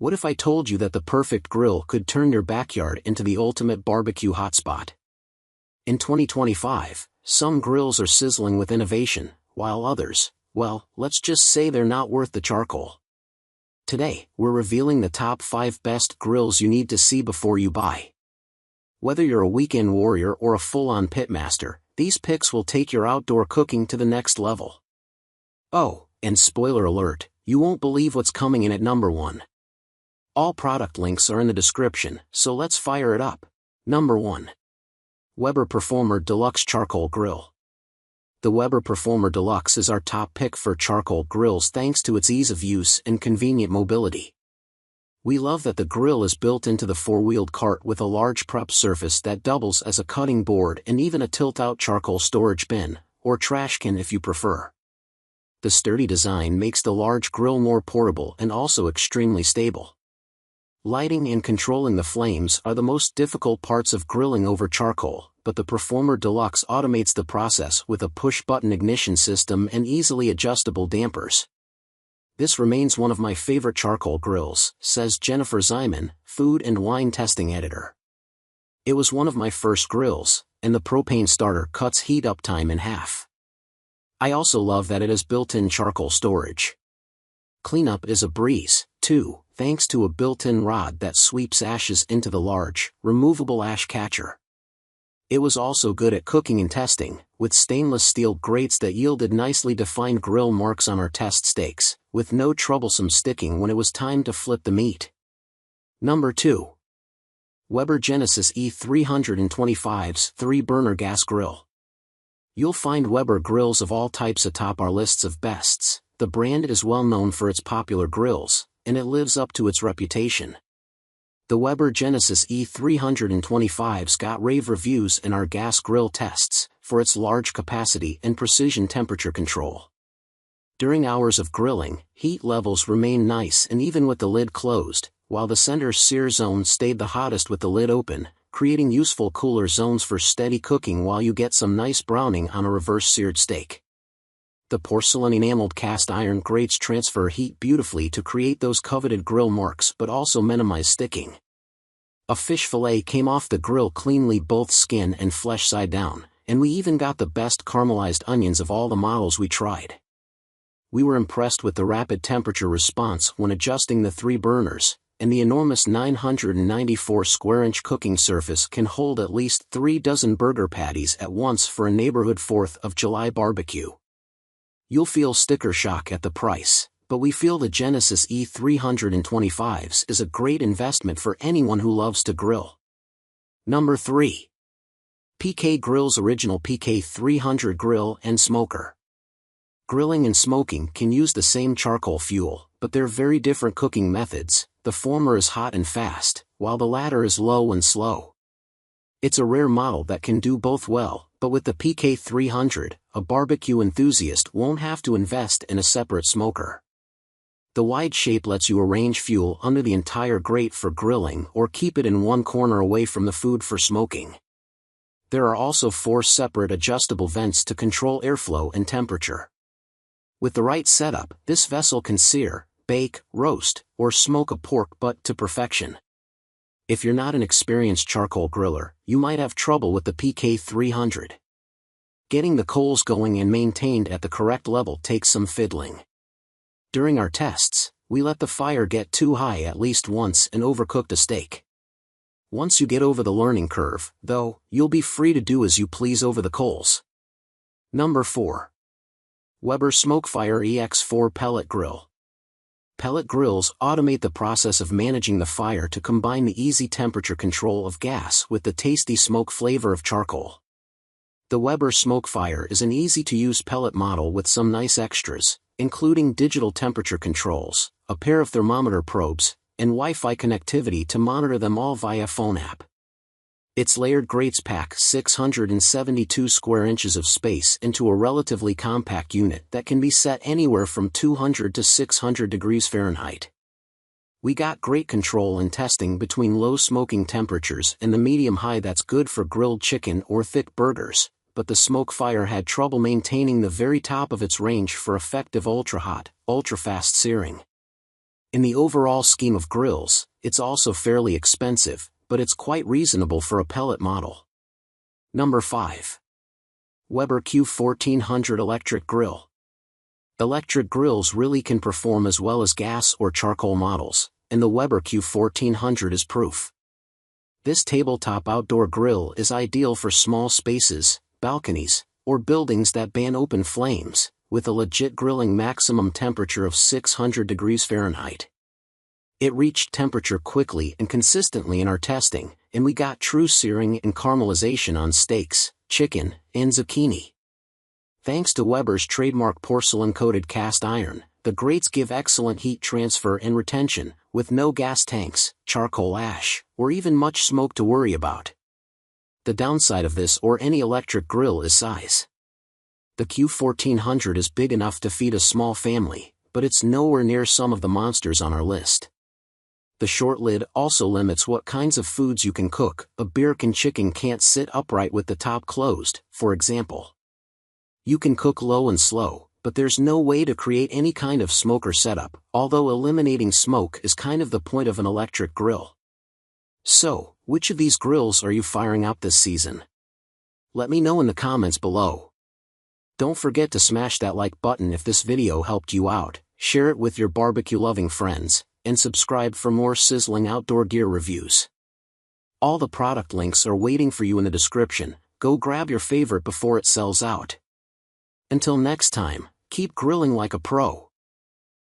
What if I told you that the perfect grill could turn your backyard into the ultimate barbecue hotspot? In 2025, some grills are sizzling with innovation, while others, well, let's just say they're not worth the charcoal. Today, we're revealing the top 5 best grills you need to see before you buy. Whether you're a weekend warrior or a full-on pitmaster, these picks will take your outdoor cooking to the next level. Oh, and spoiler alert, you won't believe what's coming in at number 1. All product links are in the description, so let's fire it up. Number 1. Weber Performer Deluxe Charcoal Grill. The Weber Performer Deluxe is our top pick for charcoal grills thanks to its ease of use and convenient mobility. We love that the grill is built into the 4-wheeled cart with a large prep surface that doubles as a cutting board and even a tilt-out charcoal storage bin, or trash can if you prefer. The sturdy design makes the large grill more portable and also extremely stable. Lighting and controlling the flames are the most difficult parts of grilling over charcoal, but the Performer Deluxe automates the process with a push-button ignition system and easily adjustable dampers. This remains one of my favorite charcoal grills, says Jennifer Zyman, food and wine testing editor. It was one of my first grills, and the propane starter cuts heat up time in half. I also love that it has built-in charcoal storage. Cleanup is a breeze, too, thanks to a built-in rod that sweeps ashes into the large, removable ash catcher. It was also good at cooking and testing, with stainless steel grates that yielded nicely defined grill marks on our test steaks, with no troublesome sticking when it was time to flip the meat. Number 2. Weber Genesis E325's 3-burner gas grill. You'll find Weber grills of all types atop our lists of bests. The brand is well known for its popular grills, and it lives up to its reputation. The Weber Genesis E325's got rave reviews in our gas grill tests, for its large capacity and precision temperature control. During hours of grilling, heat levels remain nice and even with the lid closed, while the center sear zone stayed the hottest with the lid open, creating useful cooler zones for steady cooking while you get some nice browning on a reverse seared steak. The porcelain enameled cast iron grates transfer heat beautifully to create those coveted grill marks but also minimize sticking. A fish fillet came off the grill cleanly, both skin and flesh side down, and we even got the best caramelized onions of all the models we tried. We were impressed with the rapid temperature response when adjusting the 3 burners, and the enormous 994 square inch cooking surface can hold at least 3 dozen burger patties at once for a neighborhood 4th of July barbecue. You'll feel sticker shock at the price, but we feel the Genesis E325's is a great investment for anyone who loves to grill. Number 3. PK Grill's original PK300 Grill and Smoker. Grilling and smoking can use the same charcoal fuel, but they're very different cooking methods. The former is hot and fast, while the latter is low and slow. It's a rare model that can do both well, but with the PK300, a barbecue enthusiast won't have to invest in a separate smoker. The wide shape lets you arrange fuel under the entire grate for grilling or keep it in one corner away from the food for smoking. There are also 4 separate adjustable vents to control airflow and temperature. With the right setup, this vessel can sear, bake, roast, or smoke a pork butt to perfection. If you're not an experienced charcoal griller, you might have trouble with the PK300. Getting the coals going and maintained at the correct level takes some fiddling. During our tests, we let the fire get too high at least once and overcooked a steak. Once you get over the learning curve, though, you'll be free to do as you please over the coals. Number 4. Weber Smokefire EX4 Pellet Grill. Pellet grills automate the process of managing the fire to combine the easy temperature control of gas with the tasty smoke flavor of charcoal. The Weber Smokefire is an easy-to-use pellet model with some nice extras, including digital temperature controls, a pair of thermometer probes, and Wi-Fi connectivity to monitor them all via phone app. Its layered grates pack 672 square inches of space into a relatively compact unit that can be set anywhere from 200 to 600 degrees Fahrenheit. We got great control in testing between low smoking temperatures and the medium-high that's good for grilled chicken or thick burgers, but the Smokefire had trouble maintaining the very top of its range for effective ultra-hot, ultra-fast searing. In the overall scheme of grills, it's also fairly expensive, but it's quite reasonable for a pellet model. Number 5. Weber Q1400 Electric Grill. Electric grills really can perform as well as gas or charcoal models, and the Weber Q1400 is proof. This tabletop outdoor grill is ideal for small spaces, balconies, or buildings that ban open flames, with a legit grilling maximum temperature of 600 degrees Fahrenheit. It reached temperature quickly and consistently in our testing, and we got true searing and caramelization on steaks, chicken, and zucchini. Thanks to Weber's trademark porcelain-coated cast iron, the grates give excellent heat transfer and retention, with no gas tanks, charcoal ash, or even much smoke to worry about. The downside of this or any electric grill is size. The Q1400 is big enough to feed a small family, but it's nowhere near some of the monsters on our list. The short lid also limits what kinds of foods you can cook. A Birkin chicken can't sit upright with the top closed, for example. You can cook low and slow, but there's no way to create any kind of smoker setup, although eliminating smoke is kind of the point of an electric grill. So, which of these grills are you firing up this season? Let me know in the comments below. Don't forget to smash that like button if this video helped you out, share it with your barbecue-loving friends, and subscribe for more sizzling outdoor gear reviews. All the product links are waiting for you in the description. Go grab your favorite before it sells out. Until next time, keep grilling like a pro.